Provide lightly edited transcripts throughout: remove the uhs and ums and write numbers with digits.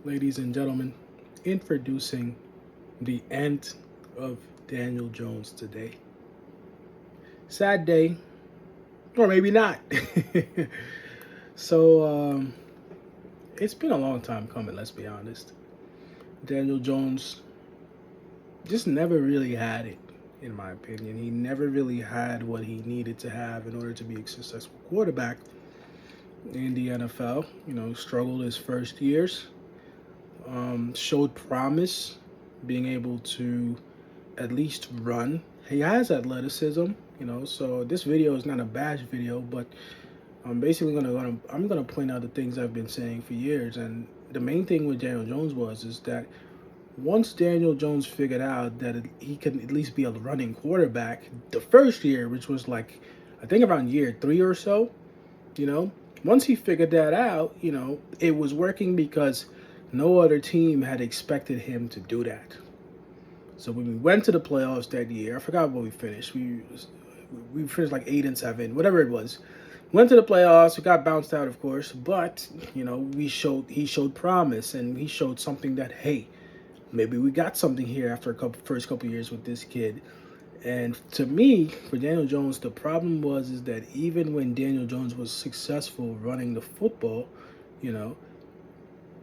Ladies and gentlemen, introducing the end of Daniel Jones today. Sad day, or maybe not. so, it's been a long time coming, let's be honest. Daniel Jones just never really had it, in my opinion. He never really had what he needed to have in order to be a successful quarterback in the NFL. Struggled his first years, showed promise, being able to at least run. He has athleticism. So this video is not a bash video, but I'm basically gonna point out the things I've been saying for years. And the main thing with Daniel Jones is that once Daniel Jones figured out that he could at least be a running quarterback, the first year, which was like I think around year 3 or so, you know, once he figured that out, it was working because no other team had expected him to do that. So when we went to the playoffs that year, I forgot what we finished. We finished like 8-7, whatever it was. Went to the playoffs. We got bounced out, of course, but he showed promise, and he showed something that, hey, maybe we got something here after first couple years with this kid. And to me, for Daniel Jones, the problem is that even when Daniel Jones was successful running the football, you know,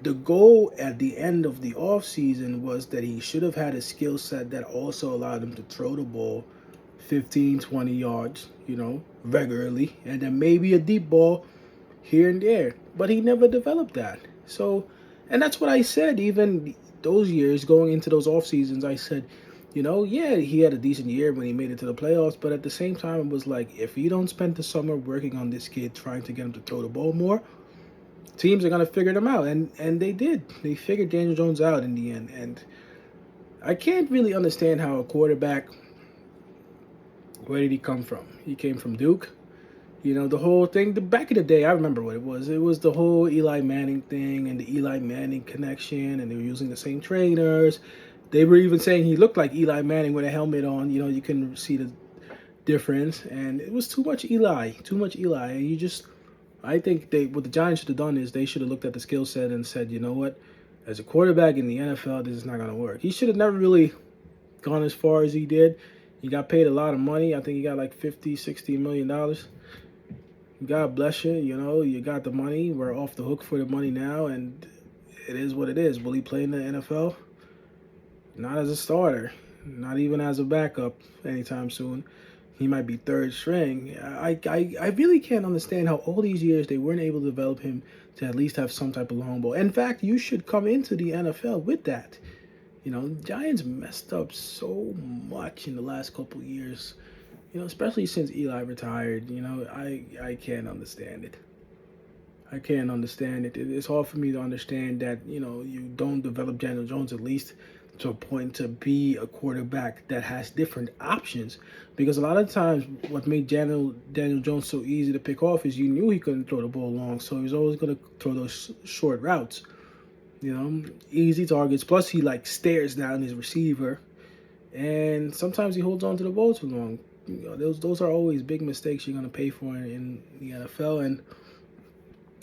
the goal at the end of the offseason was that he should have had a skill set that also allowed him to throw the ball 15, 20 yards, regularly, and then maybe a deep ball here and there. But he never developed that. So, and that's what I said even those years going into those off seasons. I said, yeah, he had a decent year when he made it to the playoffs, but at the same time, it was like, if you don't spend the summer working on this kid, trying to get him to throw the ball more, teams are gonna figure them out, and they did. They figured Daniel Jones out in the end, and I can't really understand how a quarterback. Where did he come from? He came from Duke. The whole thing. Back in the day, I remember what it was. It was the whole Eli Manning thing and the Eli Manning connection, and they were using the same trainers. They were even saying he looked like Eli Manning with a helmet on. You can see the difference, and it was too much Eli, And I think what the Giants should have done is they should have looked at the skill set and said, you know what, as a quarterback in the NFL, this is not going to work. He should have never really gone as far as he did. He got paid a lot of money. I think he got like $50-60 million. God bless you. You got the money. We're off the hook for the money now, and it is what it is. Will he play in the NFL? Not as a starter, not even as a backup anytime soon. He might be third string. I really can't understand how all these years they weren't able to develop him to at least have some type of long ball. In fact, you should come into the NFL with that. Giants messed up so much in the last couple years. Especially since Eli retired. I can't understand it. I can't understand it. It's hard for me to understand that, you don't develop Daniel Jones at least to a point to be a quarterback that has different options. Because a lot of times what made Daniel Jones so easy to pick off is you knew he couldn't throw the ball long, so he was always going to throw those short routes. Easy targets. Plus he stares down his receiver, and sometimes he holds on to the ball too long. Those are always big mistakes you're going to pay for in the NFL. And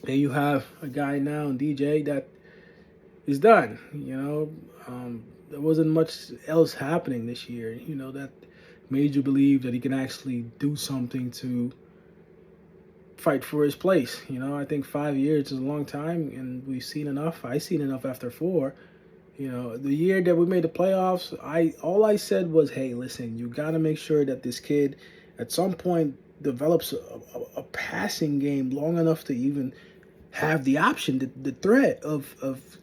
then you have a guy now in DJ that is done. There wasn't much else happening this year. That made you believe that he can actually do something to fight for his place. I think 5 years is a long time, and we've seen enough. I seen enough after 4. The year that we made the playoffs, all I said was, hey, listen, you got to make sure that this kid at some point develops a passing game long enough to even have the option, the threat of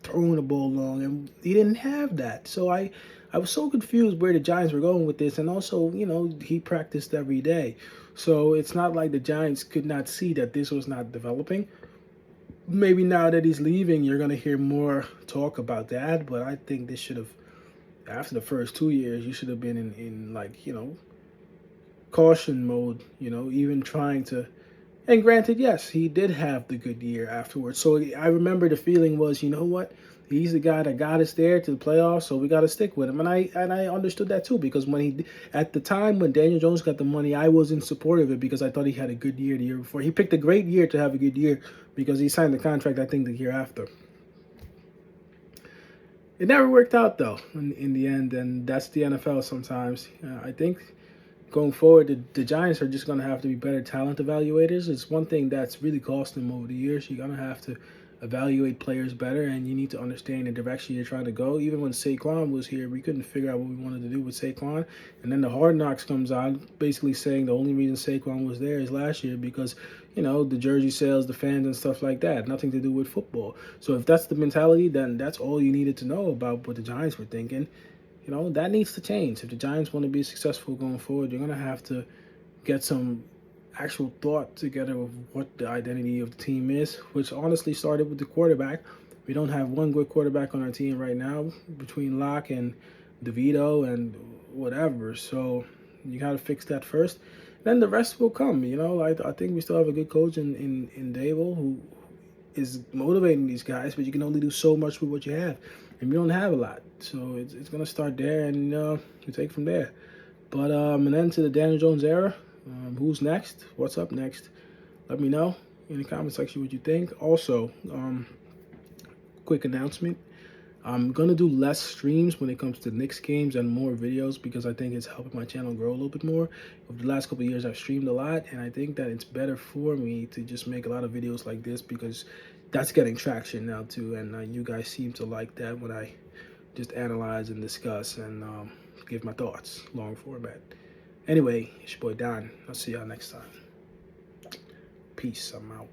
throwing the ball long, and he didn't have that. So I was so confused where the Giants were going with this, and also, he practiced every day. So it's not like the Giants could not see that this was not developing. Maybe now that he's leaving, you're going to hear more talk about that, but I think this should have, after the first 2 years, you should have been in caution mode, even trying to. And granted, yes, he did have the good year afterwards. So I remember the feeling was, you know what? He's the guy that got us there to the playoffs, so we got to stick with him. And I understood that too, because at the time when Daniel Jones got the money, I was in support of it because I thought he had a good year the year before. He picked a great year to have a good year because he signed the contract, I think, the year after. It never worked out though in the end, and that's the NFL sometimes. I think going forward, the Giants are just going to have to be better talent evaluators. It's one thing that's really cost them over the years. You're going to have to evaluate players better, and you need to understand the direction you're trying to go. Even when Saquon was here, we couldn't figure out what we wanted to do with Saquon. And then the Hard Knocks comes on, basically saying the only reason Saquon was there is last year because, the jersey sales, the fans, and stuff like that. Nothing to do with football. So if that's the mentality, then that's all you needed to know about what the Giants were thinking. That needs to change. If the Giants want to be successful going forward, you're going to have to get some actual thought together of what the identity of the team is, which honestly started with the quarterback. We don't have one good quarterback on our team right now between Locke and DeVito and whatever. So you got to fix that first. Then the rest will come. I think we still have a good coach in Dable who is motivating these guys, but you can only do so much with what you have, and we don't have a lot. So it's gonna start there, and you take from there. But and then to the Daniel Jones era, who's next? What's up next? Let me know in the comment section what you think. Also, quick announcement. I'm going to do less streams when it comes to Knicks games and more videos because I think it's helping my channel grow a little bit more. Over the last couple of years, I've streamed a lot, and I think that it's better for me to just make a lot of videos like this because that's getting traction now too, and you guys seem to like that when I just analyze and discuss and give my thoughts, long format. Anyway, it's your boy Don. I'll see y'all next time. Peace. I'm out.